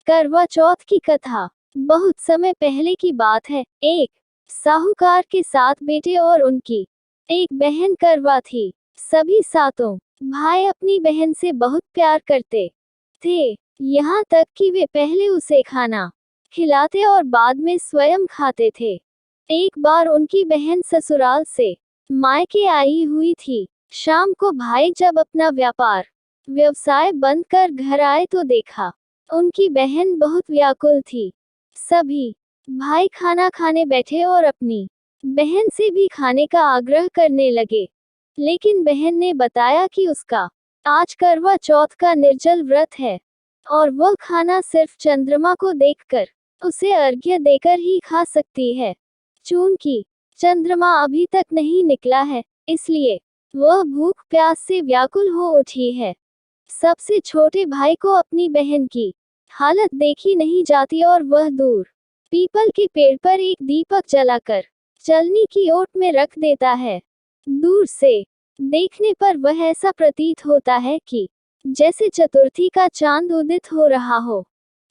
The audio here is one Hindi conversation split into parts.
करवा चौथ की कथा बहुत समय पहले की बात है। एक साहूकार के 7 बेटे और उनकी एक बहन करवा थी। सभी सातों भाई अपनी बहन से बहुत प्यार करते थे, यहाँ तक कि वे पहले उसे खाना खिलाते और बाद में स्वयं खाते थे। एक बार उनकी बहन ससुराल से मायके आई हुई थी। शाम को भाई जब अपना व्यवसाय बंद कर घर आए तो देखा उनकी बहन बहुत व्याकुल थी। सभी भाई खाना खाने बैठे और अपनी बहन से भी खाने का आग्रह करने लगे, लेकिन बहन ने बताया कि उसका आज करवा चौथ का निर्जल व्रत है और वह खाना सिर्फ चंद्रमा को देखकर उसे अर्घ्य देकर ही खा सकती है। चूंकि चंद्रमा अभी तक नहीं निकला है, इसलिए वह भूख प्यास से व्याकुल हो उठी है। सबसे छोटे भाई को अपनी बहन की हालत देखी नहीं जाती और वह दूर पीपल के पेड़ पर एक दीपक जलाकर चलनी की ओट में रख देता है। दूर से देखने पर वह ऐसा प्रतीत होता है कि जैसे चतुर्थी का चांद उदित हो रहा हो।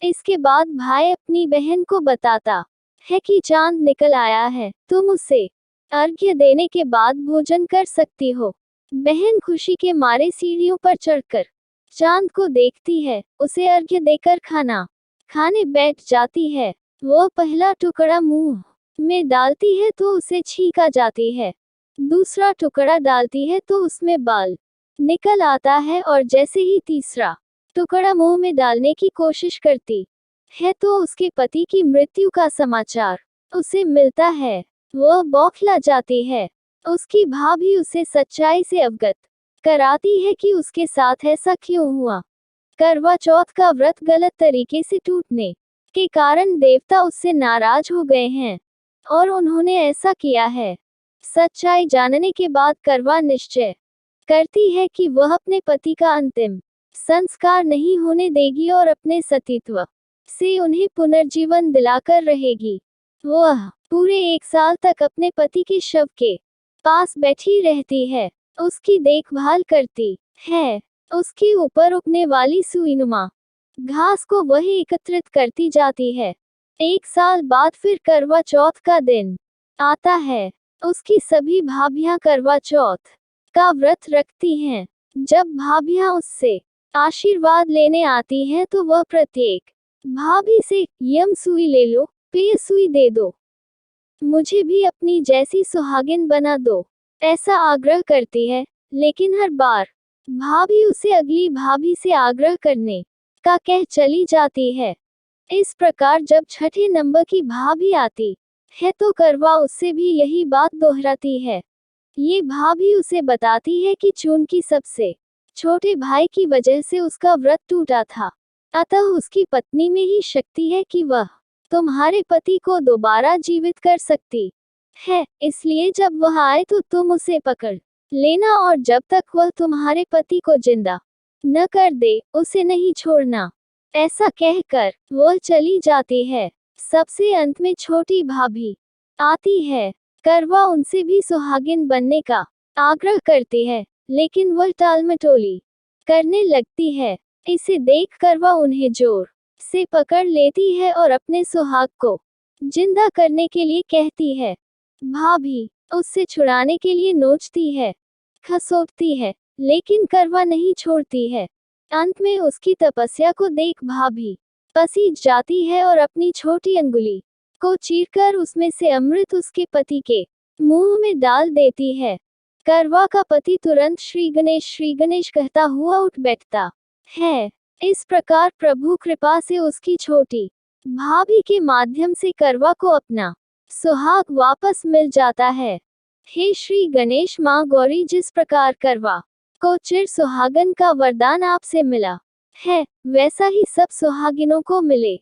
इसके बाद भाई अपनी बहन को बताता है कि चांद निकल आया है, तुम उसे अर्घ्य देने के बाद भोजन कर सकती हो। बहन खुशी के मारे सीढ़ियों पर चढ़कर चांद को देखती है, उसे अर्घ्य देकर खाना खाने बैठ जाती है। वह पहला टुकड़ा मुंह में डालती है तो उसे छींक आ जाती है, दूसरा टुकड़ा डालती है तो उसमें बाल निकल आता है और जैसे ही तीसरा टुकड़ा मुंह में डालने की कोशिश करती है तो उसके पति की मृत्यु का समाचार उसे मिलता है। वह बौखला जाती है। उसकी भाभी उसे सच्चाई से अवगत कराती है कि उसके साथ ऐसा क्यों हुआ। करवा चौथ का व्रत गलत तरीके से टूटने के कारण देवता उससे नाराज हो गए हैं और उन्होंने ऐसा किया है। सच्चाई जानने के बाद करवा निश्चय करती है कि वह अपने पति का अंतिम संस्कार नहीं होने देगी और अपने सतीत्व से उन्हें पुनर्जीवन दिलाकर रहेगी। वह पूरे 1 साल तक अपने पति के शव के पास बैठी रहती है, उसकी देखभाल करती है। उसके ऊपर उगने वाली सुईनुमा घास को वह एकत्रित करती जाती है। 1 साल बाद फिर करवा चौथ का दिन आता है। उसकी सभी भाभियां करवा चौथ का व्रत रखती हैं। जब भाभियां उससे आशीर्वाद लेने आती हैं तो वह प्रत्येक भाभी से यम सुई ले लो, पेय सुई दे दो, मुझे भी अपनी जैसी सुहागिन बना दो, ऐसा आग्रह करती है। लेकिन हर बार भाभी उसे अगली भाभी से आग्रह करने का कह चली जाती है। इस प्रकार जब छठे नंबर की भाभी आती है तो करवा उससे भी यही बात दोहराती है। ये भाभी उसे बताती है कि चूंकि सबसे छोटे भाई की वजह से उसका व्रत टूटा था, अतः उसकी पत्नी में ही शक्ति है कि वह तुम्हारे पति को दोबारा जीवित कर सकती है। इसलिए जब वह आए तो तुम उसे पकड़ लेना और जब तक वह तुम्हारे पति को जिंदा न कर दे, उसे नहीं छोड़ना। ऐसा कहकर वह चली जाती है। सबसे अंत में छोटी भाभी आती है। करवा उनसे भी सुहागिन बनने का आग्रह करती है, लेकिन वह टालमटोली करने लगती है। इसे देख करवा उन्हें जोर से पकड़ लेती है और अपने सुहाग को जिंदा करने के लिए कहती है। भाभी उससे छुड़ाने के लिए नोचती है, खसोटती है, लेकिन करवा नहीं छोड़ती है। अंत में उसकी तपस्या को देख भाभी पसीज जाती है और अपनी छोटी अंगुली को चीरकर उसमें से अमृत उसके पति के मुंह में डाल देती है। करवा का पति तुरंत श्री गणेश कहता हुआ उठ बैठता है। इस प्रकार प्रभु कृपा से उसकी छोटी भाभी के माध्यम से करवा को अपना सुहाग वापस मिल जाता है। हे श्री गणेश माँ गौरी, जिस प्रकार करवा को चिर सुहागन का वरदान आपसे मिला है, वैसा ही सब सुहागिनों को मिले।